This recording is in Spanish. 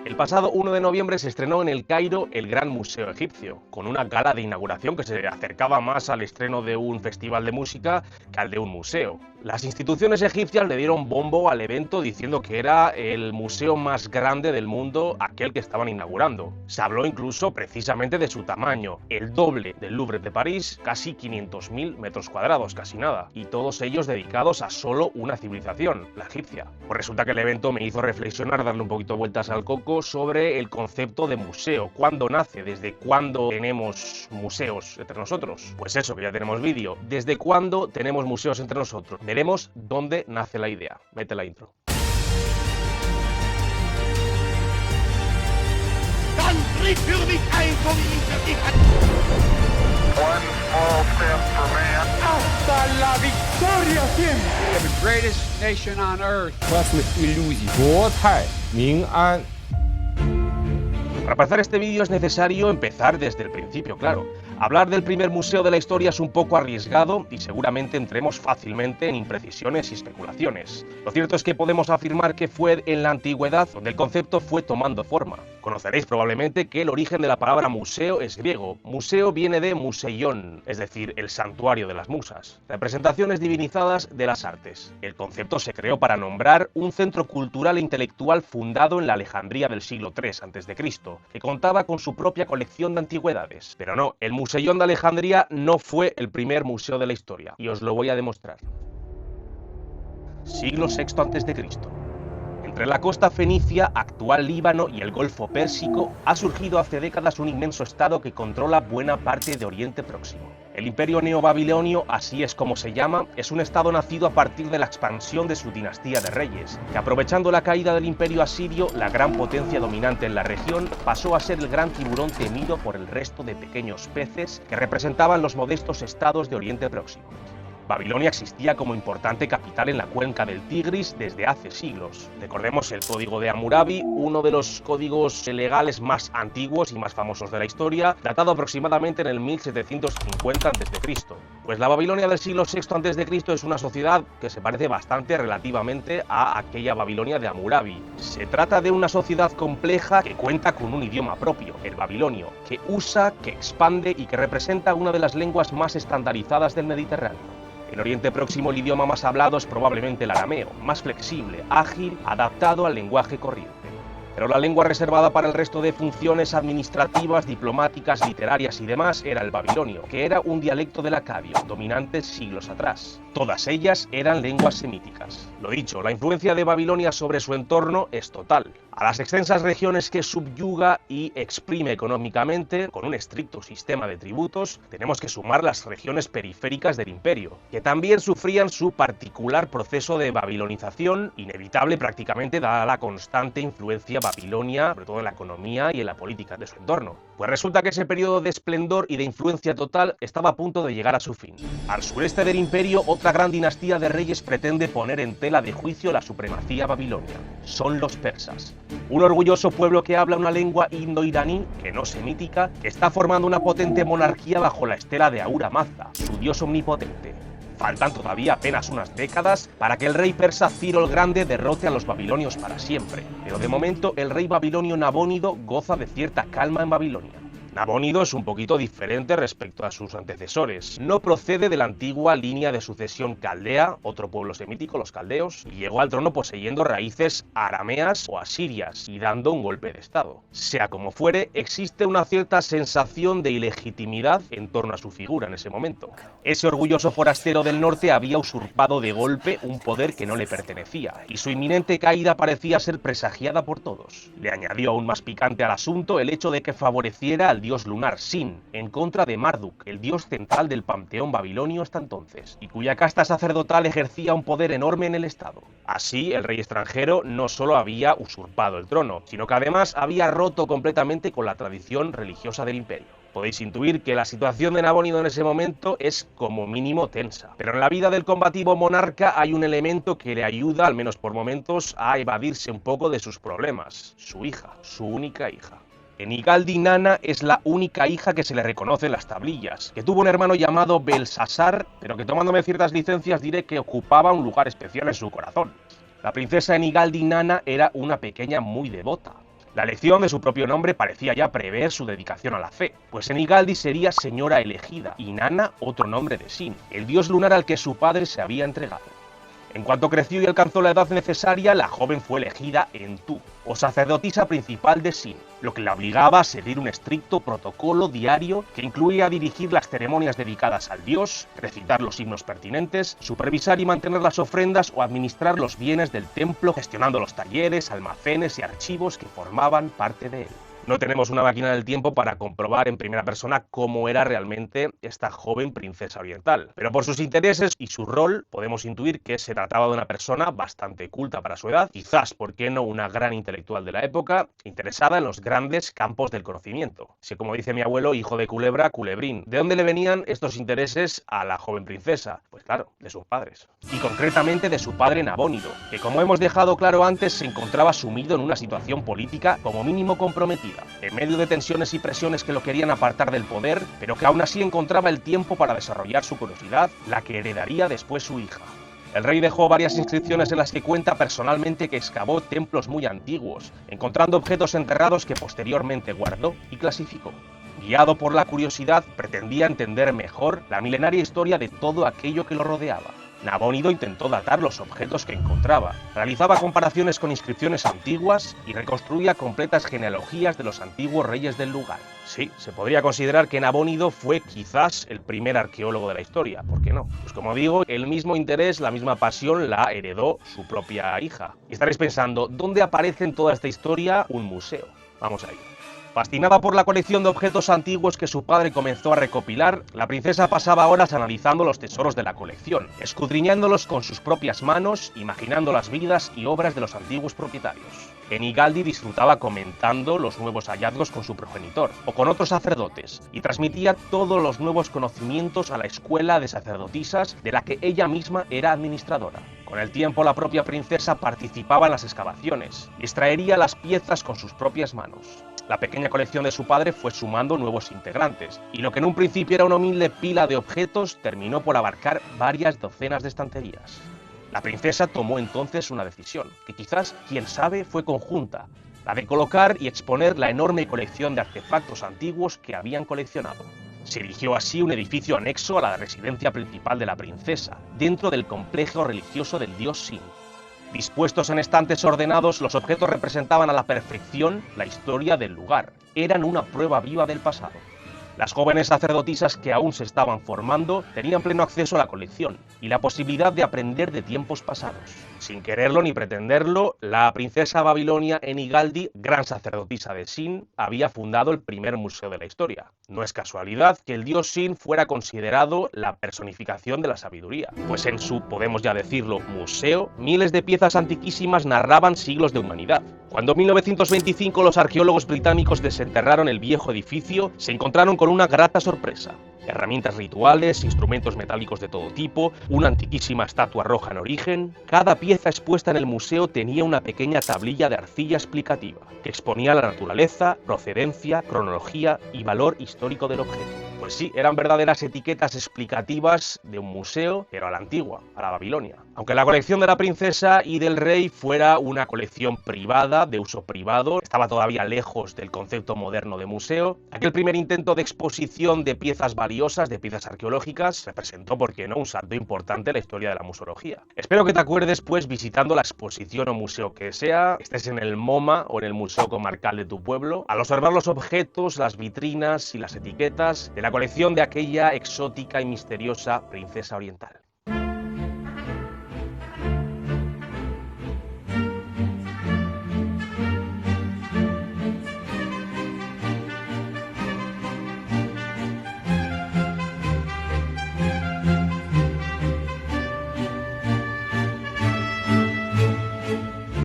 El pasado 1 de noviembre se estrenó en El Cairo el Gran Museo Egipcio, con una gala de inauguración que se acercaba más al estreno de un festival de música que al de un museo. Las instituciones egipcias le dieron bombo al evento diciendo que era el museo más grande del mundo, aquel que estaban inaugurando. Se habló incluso precisamente de su tamaño, el doble del Louvre de París, casi 500.000 metros cuadrados, casi nada, y todos ellos dedicados a solo una civilización, la egipcia. Pues resulta que el evento me hizo reflexionar, darle un poquito vueltas al coco sobre el concepto de museo. ¿Cuándo nace? ¿Desde cuándo tenemos museos entre nosotros? Pues eso, que ya tenemos vídeo. ¿Desde cuándo tenemos museos entre nosotros? Veremos dónde nace la idea. Mete la intro. Dann tritt für mich ein, so wie ich es One small step for man. Hasta la victoria siempre. The greatest nation on earth. Классных иллюзий. 国泰民安。 Para empezar este vídeo es necesario empezar desde el principio, claro. Hablar del primer museo de la historia es un poco arriesgado y seguramente entremos fácilmente en imprecisiones y especulaciones. Lo cierto es que podemos afirmar que fue en la antigüedad donde el concepto fue tomando forma. Conoceréis probablemente que el origen de la palabra museo es griego. Museo viene de museion, es decir, el santuario de las musas. Representaciones divinizadas de las artes. El concepto se creó para nombrar un centro cultural e intelectual fundado en la Alejandría del siglo III a.C., que contaba con su propia colección de antigüedades. Pero no, el Museion de Alejandría no fue el primer museo de la historia, y os lo voy a demostrar. Siglo VI a.C. Entre la costa fenicia, actual Líbano y el Golfo Pérsico, ha surgido hace décadas un inmenso estado que controla buena parte de Oriente Próximo. El Imperio Neobabilonio, así es como se llama, es un estado nacido a partir de la expansión de su dinastía de reyes, que aprovechando la caída del Imperio Asirio, la gran potencia dominante en la región, pasó a ser el gran tiburón temido por el resto de pequeños peces que representaban los modestos estados de Oriente Próximo. Babilonia existía como importante capital en la cuenca del Tigris desde hace siglos. Recordemos el Código de Hammurabi, uno de los códigos legales más antiguos y más famosos de la historia, datado aproximadamente en el 1750 a.C. Pues la Babilonia del siglo VI a.C. es una sociedad que se parece bastante relativamente a aquella Babilonia de Hammurabi. Se trata de una sociedad compleja que cuenta con un idioma propio, el babilonio, que usa, que expande y que representa una de las lenguas más estandarizadas del Mediterráneo. En Oriente Próximo el idioma más hablado es probablemente el arameo, más flexible, ágil, adaptado al lenguaje corriente. Pero la lengua reservada para el resto de funciones administrativas, diplomáticas, literarias y demás era el babilonio, que era un dialecto del acadio, dominante siglos atrás. Todas ellas eran lenguas semíticas. Lo dicho, la influencia de Babilonia sobre su entorno es total. A las extensas regiones que subyuga y exprime económicamente, con un estricto sistema de tributos, tenemos que sumar las regiones periféricas del imperio, que también sufrían su particular proceso de babilonización, inevitable prácticamente dada la constante influencia babilonia, sobre todo en la economía y en la política de su entorno. Pues resulta que ese periodo de esplendor y de influencia total estaba a punto de llegar a su fin. Al sureste del imperio, otra gran dinastía de reyes pretende poner en tela de juicio la supremacía babilonia. Son los persas. Un orgulloso pueblo que habla una lengua indo-iraní, que no semítica, que está formando una potente monarquía bajo la estela de Ahura Mazda, su dios omnipotente. Faltan todavía apenas unas décadas para que el rey persa Ciro el Grande derrote a los babilonios para siempre, pero de momento el rey babilonio Nabónido goza de cierta calma en Babilonia. Nabónido es un poquito diferente respecto a sus antecesores. No procede de la antigua línea de sucesión caldea, otro pueblo semítico, los caldeos, y llegó al trono poseyendo raíces arameas o asirias y dando un golpe de estado. Sea como fuere, existe una cierta sensación de ilegitimidad en torno a su figura en ese momento. Ese orgulloso forastero del norte había usurpado de golpe un poder que no le pertenecía, y su inminente caída parecía ser presagiada por todos. Le añadió aún más picante al asunto el hecho de que favoreciera al dios lunar Sin, en contra de Marduk, el dios central del panteón babilonio hasta entonces, y cuya casta sacerdotal ejercía un poder enorme en el estado. Así, el rey extranjero no solo había usurpado el trono, sino que además había roto completamente con la tradición religiosa del imperio. Podéis intuir que la situación de Nabónido en ese momento es como mínimo tensa, pero en la vida del combativo monarca hay un elemento que le ayuda, al menos por momentos, a evadirse un poco de sus problemas: su hija, su única hija. Enigaldi Nana es la única hija que se le reconoce en las tablillas, que tuvo un hermano llamado Belsasar, pero que tomándome ciertas licencias diré que ocupaba un lugar especial en su corazón. La princesa Enigaldi Nana era una pequeña muy devota. La elección de su propio nombre parecía ya prever su dedicación a la fe, pues Enigaldi sería señora elegida y Nana otro nombre de Sin, el dios lunar al que su padre se había entregado. En cuanto creció y alcanzó la edad necesaria, la joven fue elegida Entu, o sacerdotisa principal de Sin, lo que la obligaba a seguir un estricto protocolo diario que incluía dirigir las ceremonias dedicadas al dios, recitar los himnos pertinentes, supervisar y mantener las ofrendas o administrar los bienes del templo, gestionando los talleres, almacenes y archivos que formaban parte de él. No tenemos una máquina del tiempo para comprobar en primera persona cómo era realmente esta joven princesa oriental, pero por sus intereses y su rol podemos intuir que se trataba de una persona bastante culta para su edad, quizás, ¿por qué no?, una gran intelectual de la época, interesada en los grandes campos del conocimiento. Si, como dice mi abuelo, hijo de culebra, culebrín. ¿De dónde le venían estos intereses a la joven princesa? Pues claro, de sus padres. Y concretamente de su padre Nabónido, que, como hemos dejado claro antes, se encontraba sumido en una situación política como mínimo comprometida, en medio de tensiones y presiones que lo querían apartar del poder, pero que aún así encontraba el tiempo para desarrollar su curiosidad, la que heredaría después su hija. El rey dejó varias inscripciones en las que cuenta personalmente que excavó templos muy antiguos, encontrando objetos enterrados que posteriormente guardó y clasificó. Guiado por la curiosidad, pretendía entender mejor la milenaria historia de todo aquello que lo rodeaba. Nabónido intentó datar los objetos que encontraba, realizaba comparaciones con inscripciones antiguas y reconstruía completas genealogías de los antiguos reyes del lugar. Sí, se podría considerar que Nabónido fue quizás el primer arqueólogo de la historia, ¿por qué no? Pues como digo, el mismo interés, la misma pasión la heredó su propia hija. Y estaréis pensando, ¿dónde aparece en toda esta historia un museo? Vamos a ello. Fascinada por la colección de objetos antiguos que su padre comenzó a recopilar, la princesa pasaba horas analizando los tesoros de la colección, escudriñándolos con sus propias manos, imaginando las vidas y obras de los antiguos propietarios. Enigaldi disfrutaba comentando los nuevos hallazgos con su progenitor o con otros sacerdotes y transmitía todos los nuevos conocimientos a la escuela de sacerdotisas de la que ella misma era administradora. Con el tiempo, la propia princesa participaba en las excavaciones y extraería las piezas con sus propias manos. La pequeña colección de su padre fue sumando nuevos integrantes, y lo que en un principio era una humilde pila de objetos terminó por abarcar varias docenas de estanterías. La princesa tomó entonces una decisión, que quizás, quién sabe, fue conjunta, la de colocar y exponer la enorme colección de artefactos antiguos que habían coleccionado. Se erigió así un edificio anexo a la residencia principal de la princesa, dentro del complejo religioso del dios Sin. Dispuestos en estantes ordenados, los objetos representaban a la perfección la historia del lugar. Eran una prueba viva del pasado. Las jóvenes sacerdotisas que aún se estaban formando tenían pleno acceso a la colección y la posibilidad de aprender de tiempos pasados. Sin quererlo ni pretenderlo, la princesa babilonia Enigaldi, gran sacerdotisa de Sin, había fundado el primer museo de la historia. No es casualidad que el dios Sin fuera considerado la personificación de la sabiduría, pues en su, podemos ya decirlo, museo, miles de piezas antiquísimas narraban siglos de humanidad. Cuando en 1925 los arqueólogos británicos desenterraron el viejo edificio, se encontraron con una grata sorpresa. Herramientas rituales, instrumentos metálicos de todo tipo, una antiquísima estatua roja en origen. Cada pieza expuesta en el museo tenía una pequeña tablilla de arcilla explicativa, que exponía la naturaleza, procedencia, cronología y valor histórico del objeto. Pues sí, eran verdaderas etiquetas explicativas de un museo, pero a la antigua, a la Babilonia. Aunque la colección de la princesa y del rey fuera una colección privada, de uso privado, estaba todavía lejos del concepto moderno de museo, aquel primer intento de exposición de piezas valiosas, de piezas arqueológicas, representó, por qué no, un salto importante en la historia de la museología. Espero que te acuerdes, pues, visitando la exposición o museo que sea, estés en el MoMA o en el Museo Comarcal de tu pueblo, al observar los objetos, las vitrinas y las etiquetas de la colección de aquella exótica y misteriosa princesa oriental.